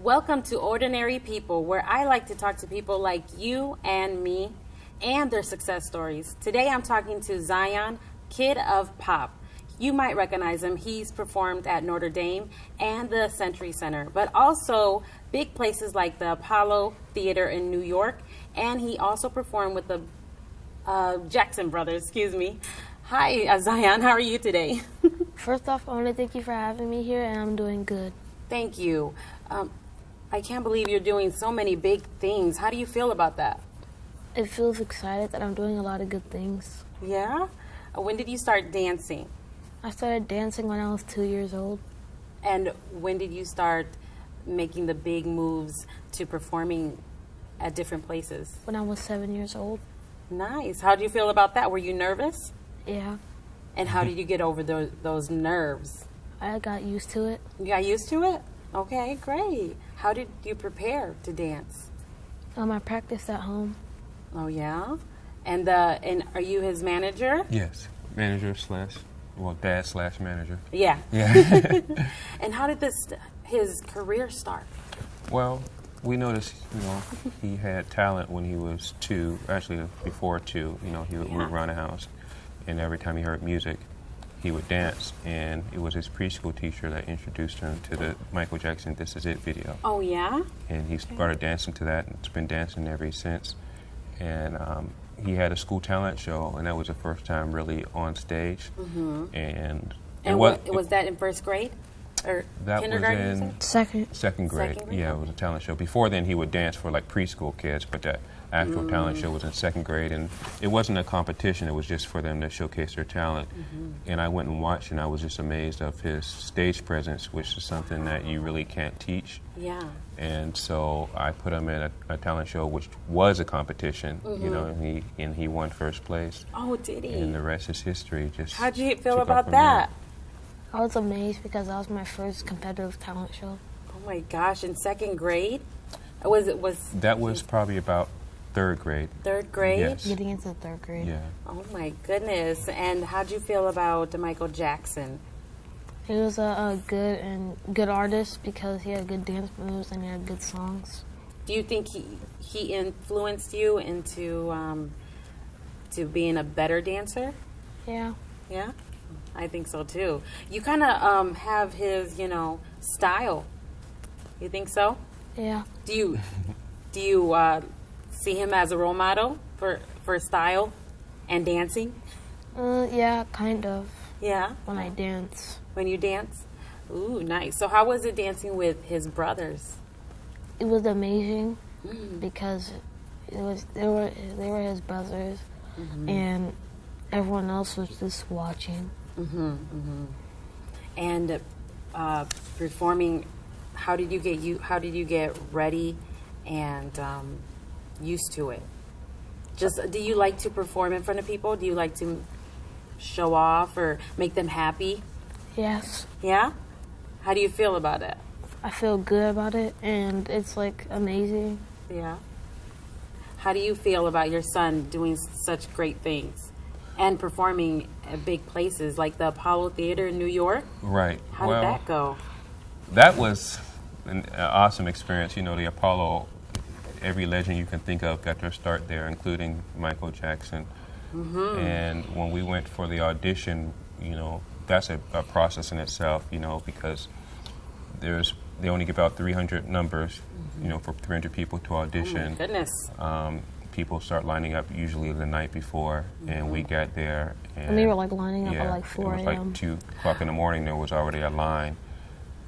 Welcome to Ordinary People, where I like to talk to people like you and me and their success stories. Today I'm talking to Ziynne, Kid of Pop. You might recognize him. He's performed at Notre Dame and the Century Center, but also big places like the Apollo Theater in New York, and he also performed with the Jackson Brothers, excuse me. Hi, Ziynne, how are you today? First off, I want to thank you for having me here, and I'm doing good. Thank you. I can't believe you're doing so many big things. How do you feel about that? It feels excited that I'm doing a lot of good things. Yeah? When did you start dancing? I started dancing when I was 2 years old. And when did you start making the big moves to performing at different places? When I was 7 years old. Nice. How do you feel about that? Were you nervous? Yeah. And how did you get over those nerves? I got used to it. You got used to it? Okay, great. How did you prepare to dance? I practiced at home. Oh, yeah? And are you his manager? Yes, manager dad slash manager. Yeah. Yeah. And how did his career start? Well, we noticed, he had talent when he was 2, actually before 2, he would move around the house, and every time he heard music, he would dance, and it was his preschool teacher that introduced him to the Michael Jackson This Is It video. Oh, yeah? And he started dancing to that, and it's been dancing ever since. And he had a school talent show, and that was the first time really on stage. Mm-hmm. And was that in first grade? Or that kindergarten? Was in Second grade. Yeah, it was a talent show. Before then, he would dance for like preschool kids, but that actual talent show was in 2nd grade, and it wasn't a competition. It was just for them to showcase their talent. Mm-hmm. And I went and watched, and I was just amazed of his stage presence, which is something that you really can't teach. Yeah. And so I put him in a talent show, which was a competition, and he won first place. Oh, did he? And the rest is history. How'd you feel about that? I was amazed because that was my first competitive talent show. Oh my gosh! In 2nd grade, that was probably about 3rd grade. 3rd grade? Yes. Getting into 3rd grade. Yeah. Oh my goodness! And how'd you feel about Michael Jackson? He was a good artist because he had good dance moves and he had good songs. Do you think he influenced you into to being a better dancer? Yeah. Yeah, I think so too. You kind of have his style. You think so? Yeah. Do you see him as a role model for style and dancing? Yeah, kind of. Yeah. When I dance. When you dance? Ooh, nice. So how was it dancing with his brothers? It was amazing because they were his brothers, and everyone else was just watching. Mm-hmm, mm-hmm. And performing, how did you get ready and used to it? Do you like to perform in front of people? Do you like to show off or make them happy? Yes. Yeah? How do you feel about it? I feel good about it, and it's like amazing. Yeah. How do you feel about your son doing such great things and performing at big places like the Apollo Theater in New York? Right. How did that go? That was an awesome experience. The Apollo, every legend you can think of got their start there, including Michael Jackson. Mm-hmm. And when we went for the audition, that's a process in itself, because they only give out 300 numbers, for 300 people to audition. Oh my goodness. People start lining up usually the night before, and we got there. And they were lining up at 4 a.m. It was like 2 o'clock in the morning. There was already a line.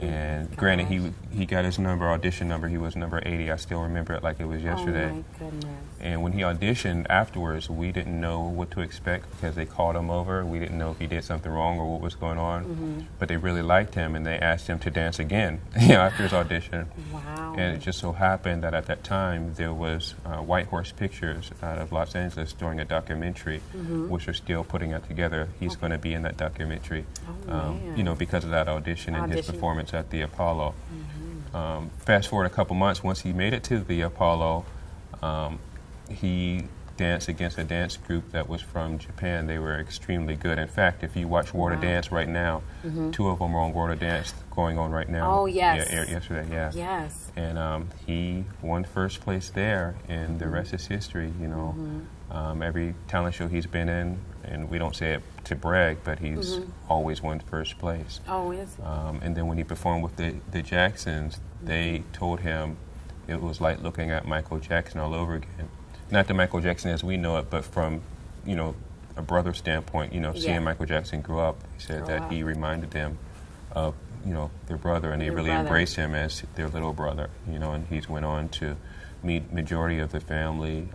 And granted, he got his audition number. He was number 80. I still remember it like it was yesterday. Oh my goodness. And when he auditioned afterwards, we didn't know what to expect because they called him over. We didn't know if he did something wrong or what was going on. Mm-hmm. But they really liked him, and they asked him to dance again after his audition. Wow. And it just so happened that at that time there was White Horse Pictures out of Los Angeles doing a documentary, which are still putting it together. He's going to be in that documentary, because of that audition and his performance at the Apollo. Fast forward a couple months, once he made it to the Apollo, he dance against a dance group that was from Japan. They were extremely good. In fact, if you watch Water Dance right now, two of them are on Water Dance going on right now. Oh, yes. Yeah, yesterday, yeah. Yes. And he won first place there, and the rest is history, you know. Every talent show he's been in, and we don't say it to brag, but he's always won first place. Always. And then when he performed with the Jacksons, they told him it was like looking at Michael Jackson all over again. Not the Michael Jackson as we know it, but from, you know, a brother standpoint, you know, seeing Michael Jackson grow up, he said that he reminded them of, you know, their brother, and they really embraced him as their little brother, you know, and he's went on to meet majority of the family.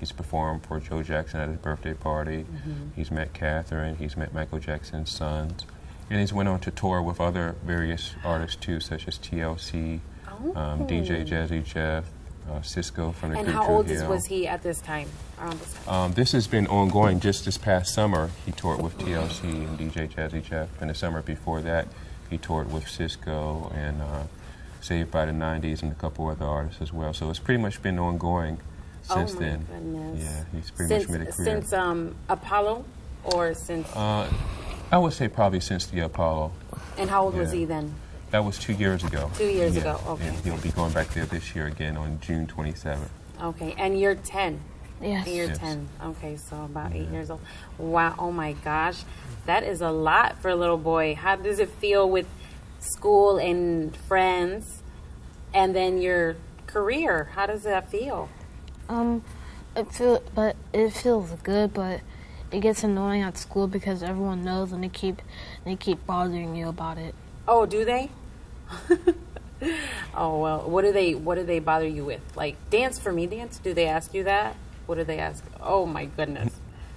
He's performed for Joe Jackson at his birthday party. He's met Catherine. He's met Michael Jackson's sons. And he's went on to tour with other various artists, too, such as TLC, DJ Jazzy Jeff, Cisco from the And group how old Trujillo. was he at this time? Around this time? This has been ongoing. Just this past summer, he toured with TLC and DJ Jazzy Jeff. And the summer before that, he toured with Cisco and Saved by the 90s and a couple other artists as well. So it's pretty much been ongoing since then. Goodness. Yeah, he's pretty much made a career. Since Apollo, or since? I would say probably since the Apollo. And how old was he then? That was 2 years ago. 2 years ago, okay. And he'll be going back there this year again on June 27th. Okay, and you're 10. Yes. You're 10. Okay, so about 8 years old. Wow, oh my gosh. That is a lot for a little boy. How does it feel with school and friends and then your career? How does that feel? It feels good, but it gets annoying at school because everyone knows and they keep bothering you about it. Oh, do they? Oh, well, what do they bother you with? Like, dance for me, dance? Do they ask you that? What do they ask? Oh my goodness.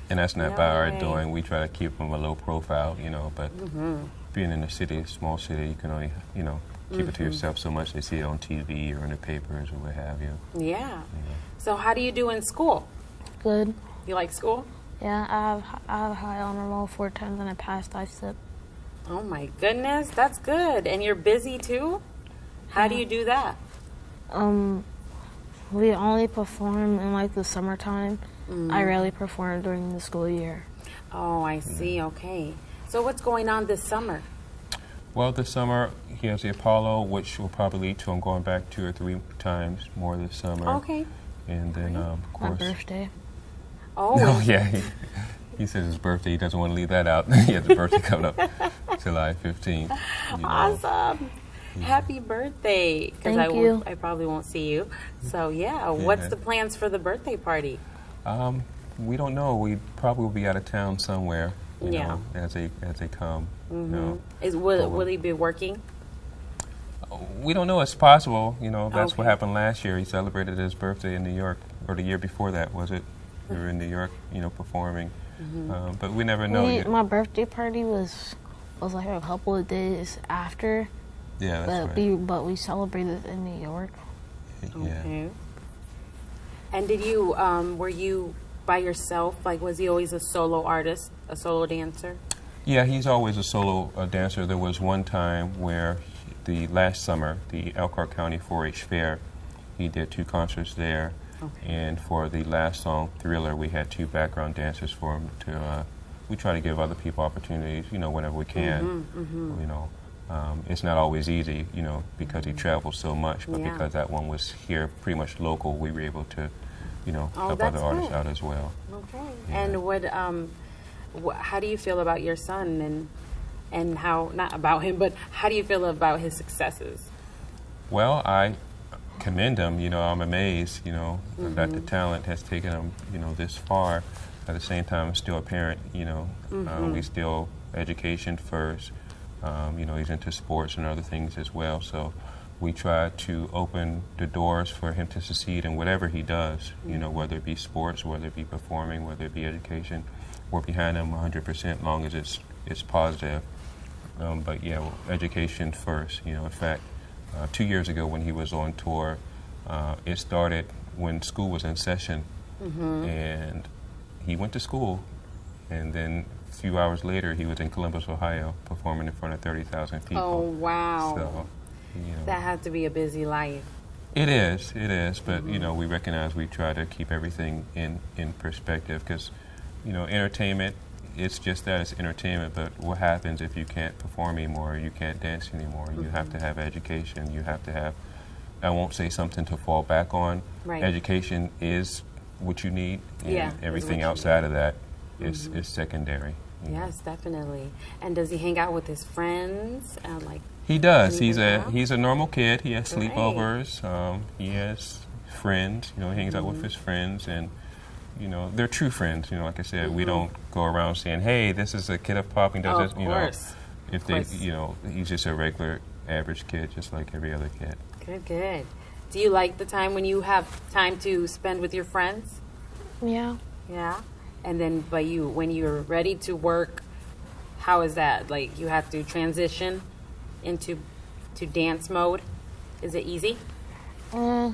And that's not No by our way. doing. We try to keep them a low profile, you know, but being in a city, a small city, you can only, you know, keep it to yourself so much. They see it on TV or in the papers or what have you. Yeah. So how do you do in school? Good. You like school? Yeah, I have high honor roll 4 times and I passed ISIP. Oh my goodness, that's good. And you're busy too? How do you do that? We only perform in like the summertime. I rarely perform during the school year. Oh, I see. Okay. So what's going on this summer? Well, this summer, he has the Apollo, which will probably lead to him going back 2 or 3 times more this summer. Okay. And then, of My course... birthday. Oh, Oh, yeah. He said his birthday. He doesn't want to leave that out. He has a birthday coming up July 15th. You know. awesome. Happy birthday. 'Cause Thank you. I probably won't see you. So, yeah, what's the plans for the birthday party? We don't know. We probably will be out of town somewhere, you Yeah. know, as they come. You know. Will he be working? We don't know. It's possible. You know, that's what Okay. happened last year. He celebrated his birthday in New York, or the year before that, was it? We were in New York, you know, performing. But we never know yet. My birthday party was like a couple of days after, Yeah, that's right. but we celebrated in New York. Yeah. Okay. And did you, were you by yourself? Like, was he always a solo artist, a solo dancer? Yeah, he's always a solo dancer. There was one time where last summer, the Elkhart County 4-H Fair, he did 2 concerts there. Okay. And for the last song, Thriller, we had 2 background dancers for him to, we try to give other people opportunities, you know, whenever we can. You know, it's not always easy, you know, because he travels so much, but Yeah. because that one was here pretty much local, we were able to, you know, Oh, help that's other artists good. out as well. Okay. Yeah. And how do you feel about your son and how, not about him, but how do you feel about his successes? Well, I commend him. You know, I'm amazed, you know, that the talent has taken him, you know, this far. At the same time, I'm still a parent, you know. We still education first. You know, he's into sports and other things as well. So we try to open the doors for him to succeed in whatever he does, you know, whether it be sports, whether it be performing, whether it be education. We're behind him 100% long as it's positive. But yeah, well, education first, you know. In fact, 2 years ago when he was on tour, it started when school was in session, and he went to school, and then a few hours later he was in Columbus, Ohio, performing in front of 30,000 people. Oh, wow. So, you know, That had to be a busy life. It is, but you know, we recognize we try to keep everything in perspective because, you know, entertainment, it's just that, it's entertainment, but what happens if you can't perform anymore, you can't dance anymore? You have to have education, you have to have, I won't say something to fall back on. Right. Education is what you need, and Yeah, everything outside of that is secondary. Yes, definitely. And does he hang out with his friends? Like He does. anything He's a normal kid. He has Right. sleepovers. He has friends. You know, he hangs out with his friends, and you know, they're true friends. You know, like I said, we don't go around saying, "Hey, this is a kid of pop and does Oh, this." of You course. know, if they, you know, he's just a regular, average kid, just like every other kid. Good, good. Do you like the time when you have time to spend with your friends? Yeah. Yeah. And then, but when you're ready to work, how is that? Like, you have to transition into dance mode. Is it easy? I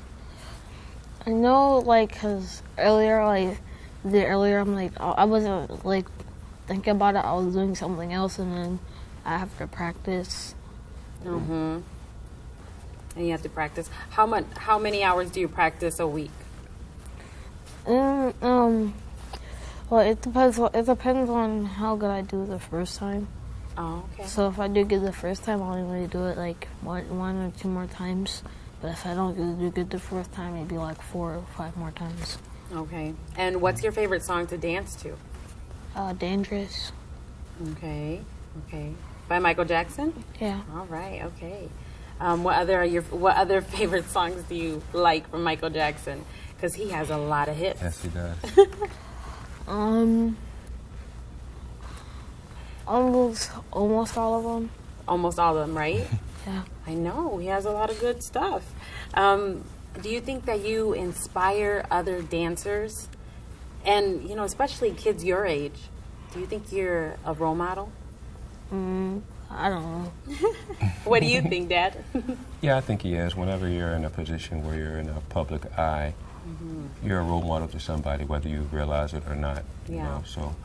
know, like, cause earlier, I'm like, I wasn't like thinking about it. I was doing something else, and then I have to practice. Mm-hmm. And you have to practice. How many hours do you practice a week? Well, it depends. It depends on how good I do the first time. Oh, okay. So if I do good the first time, I'll only do it like one or two more times. But if I don't do good the first time, maybe like 4 or 5 more times. Okay. And what's your favorite song to dance to? Dangerous. Okay. Okay. By Michael Jackson? Yeah. All right. Okay. What other favorite songs do you like from Michael Jackson? Because he has a lot of hits. Yes, he does. Almost all of them. Almost all of them, right? Yeah. I know. He has a lot of good stuff. Do you think that you inspire other dancers? And, you know, especially kids your age. Do you think you're a role model? I don't know. What do you think, Dad? Yeah, I think he is. Whenever you're in a position where you're in a public eye, you're a role model to somebody, whether you realize it or not. You Yeah. know? So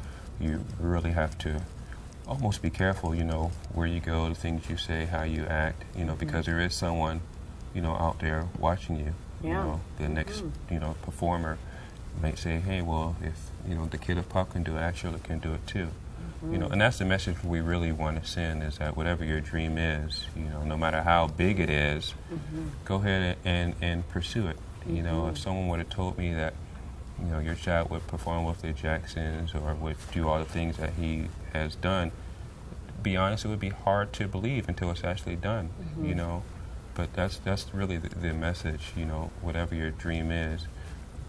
you really have to almost be careful, you know, where you go, the things you say, how you act, you know, because there is someone, you know, out there watching you. You Yeah. know, the next, you know, performer might say, hey, well, if, you know, the kid of pop can do it, I surely can do it too. You know, and that's the message we really want to send, is that whatever your dream is, you know, no matter how big it is, go ahead and pursue it. You know, if someone would have told me that, you know, your child would perform with the Jacksons or would do all the things that he has done, to be honest, it would be hard to believe until it's actually done, you know. But that's really the message, you know, whatever your dream is,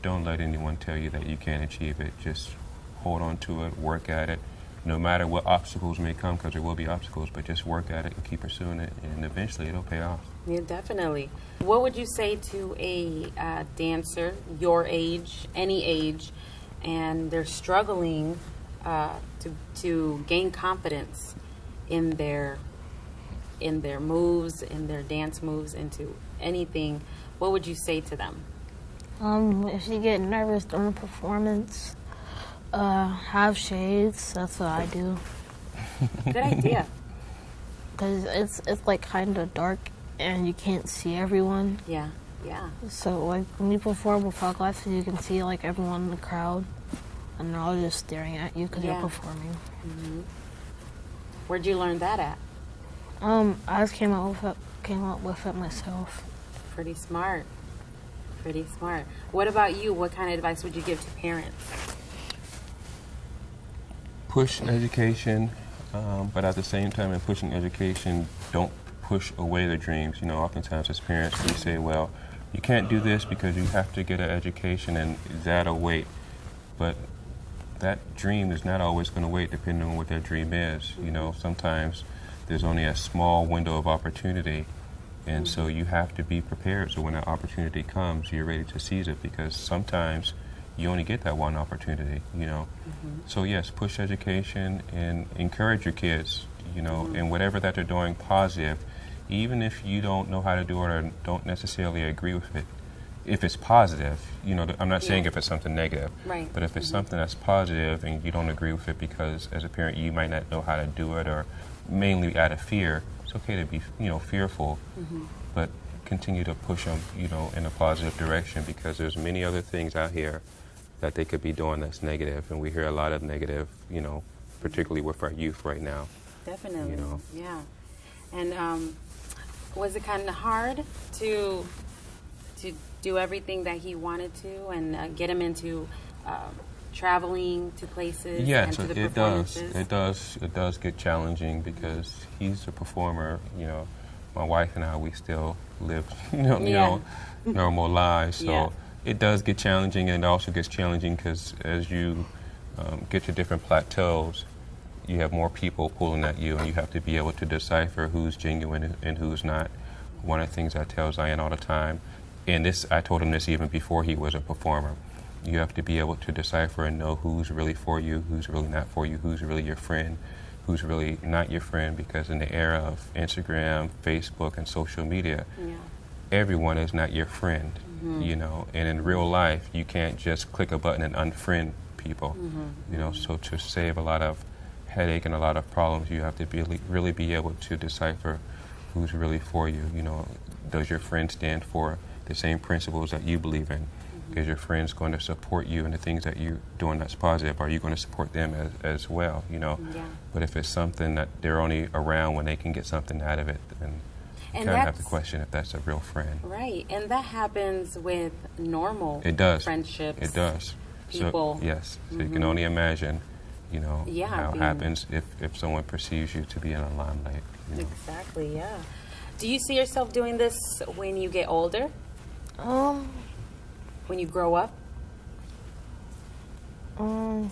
don't let anyone tell you that you can't achieve it. Just hold on to it, work at it. No matter what obstacles may come, because there will be obstacles, but just work at it and keep pursuing it, and eventually it'll pay off. Yeah, definitely. What would you say to a dancer your age, any age, and they're struggling to gain confidence in their moves, in their dance moves, into anything? What would you say to them? If you get nervous during a performance, have shades. That's what I do. Good idea. Because it's like kind of dark and you can't see everyone. Yeah, yeah. So like when you perform without glasses, you can see like everyone in the crowd, and they're all just staring at you because Yeah. you're performing. Where'd you learn that at? I just came up with it myself. Pretty smart. Pretty smart. What about you? What kind of advice would you give to parents? Push education, but at the same time in pushing education, don't push away the dreams. You know, oftentimes as parents we say, well, you can't do this because you have to get an education and that'll wait. But that dream is not always going to wait depending on what that dream is. You know, sometimes there's only a small window of opportunity, and so you have to be prepared so when that opportunity comes, you're ready to seize it, because sometimes you only get that one opportunity, you know. So yes, push education and encourage your kids, you know, in whatever that they're doing positive, even if you don't know how to do it or don't necessarily agree with it. If it's positive, you know, I'm not saying if it's something negative, Right. but if it's something that's positive and you don't agree with it because as a parent you might not know how to do it, or mainly out of fear, it's okay to be, you know, fearful, but continue to push them, you know, in a positive direction, because there's many other things out here that they could be doing that's negative, and we hear a lot of negative, you know, particularly with our youth right now. Definitely. You know. Yeah. And was it kind of hard to do everything that he wanted to, and get him into traveling to places? Yeah, and so to the it does. performances? It does get challenging, because he's a performer. You know, my wife and I, we still live, you know, normal lives. So it does get challenging, and it also gets challenging because as you get to different plateaus, you have more people pulling at you, and you have to be able to decipher who's genuine and who's not. One of the things I tell Ziynne all the time, and this, I told him this even before he was a performer, you have to be able to decipher and know who's really for you, who's really not for you, who's really your friend, who's really not your friend, because in the era of Instagram, Facebook, and social media, everyone is not your friend, you know, and in real life, you can't just click a button and unfriend people, you know, so to save a lot of headache and a lot of problems, you have to really be able to decipher who's really for you. You know, does your friend stand for the same principles that you believe in? Is your friends going to support you in the things that you're doing that's positive? Are you going to support them as well, you know? But if it's something that they're only around when they can get something out of it, then you kind of have to question if that's a real friend. Right, and that happens with normal friendships. It does. People. So, yes, so you can only imagine, you know, how it happens if someone perceives you to be in a limelight. You know? Exactly, yeah. Do you see yourself doing this when you get older? When you grow up? No,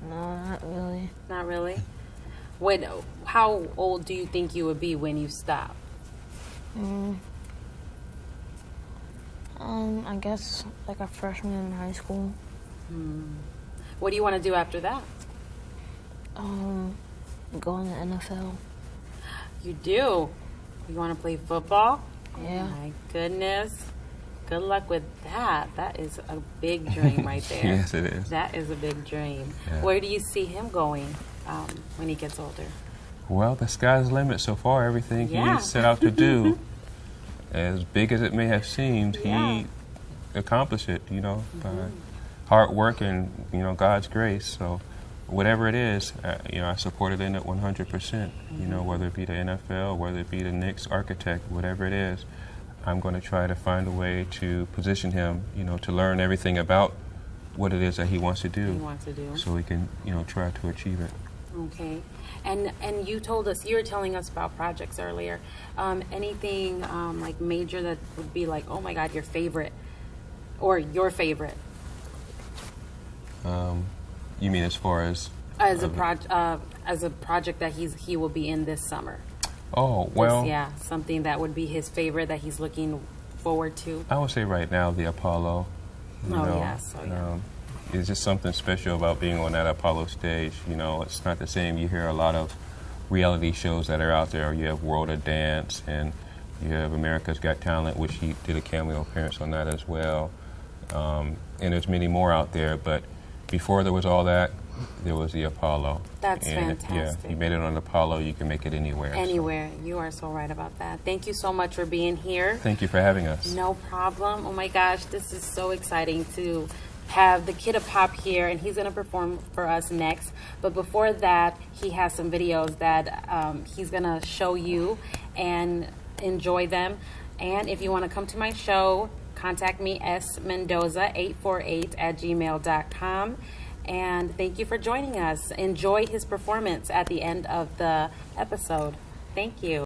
not really. Not really? How old do you think you would be when you stop? I guess like a freshman in high school. What do you want to do after that? Go in the NFL. You do? You want to play football? Yeah. Oh my goodness. Good luck with that. That is a big dream right there. Yes, it is. That is a big dream. Yeah. Where do you see him going when he gets older? Well, the sky's the limit so far. Everything he set out to do, as big as it may have seemed, he accomplished it, you know, by hard work and, you know, God's grace. So whatever it is, you know, I supported in it 100%, you know, whether it be the NFL, whether it be the Knicks architect, whatever it is, I'm going to try to find a way to position him, you know, to learn everything about what it is that he wants to do. So he can, you know, try to achieve it. Okay. And you told us, you were telling us about projects earlier. Anything like major that would be like, oh my God, your favorite, or your favorite? You mean as far as a project that he will be in this summer? Oh, well. Something that would be his favorite that he's looking forward to. I would say right now the Apollo. You know, it's just something special about being on that Apollo stage. You know, it's not the same. You hear a lot of reality shows that are out there. You have World of Dance, and you have America's Got Talent, which he did a cameo appearance on that as well. And there's many more out there, but before there was all that, there was the Apollo. That's fantastic. Yeah, you made it on Apollo, you can make it anywhere. Anywhere. So. You are so right about that. Thank you so much for being here. Thank you for having us. No problem. Oh my gosh, this is so exciting to have the Kid of Pop here, and he's going to perform for us next. But before that, he has some videos that he's going to show you and enjoy them. And if you want to come to my show, contact me, smendoza848@gmail.com. And thank you for joining us. Enjoy his performance at the end of the episode. Thank you.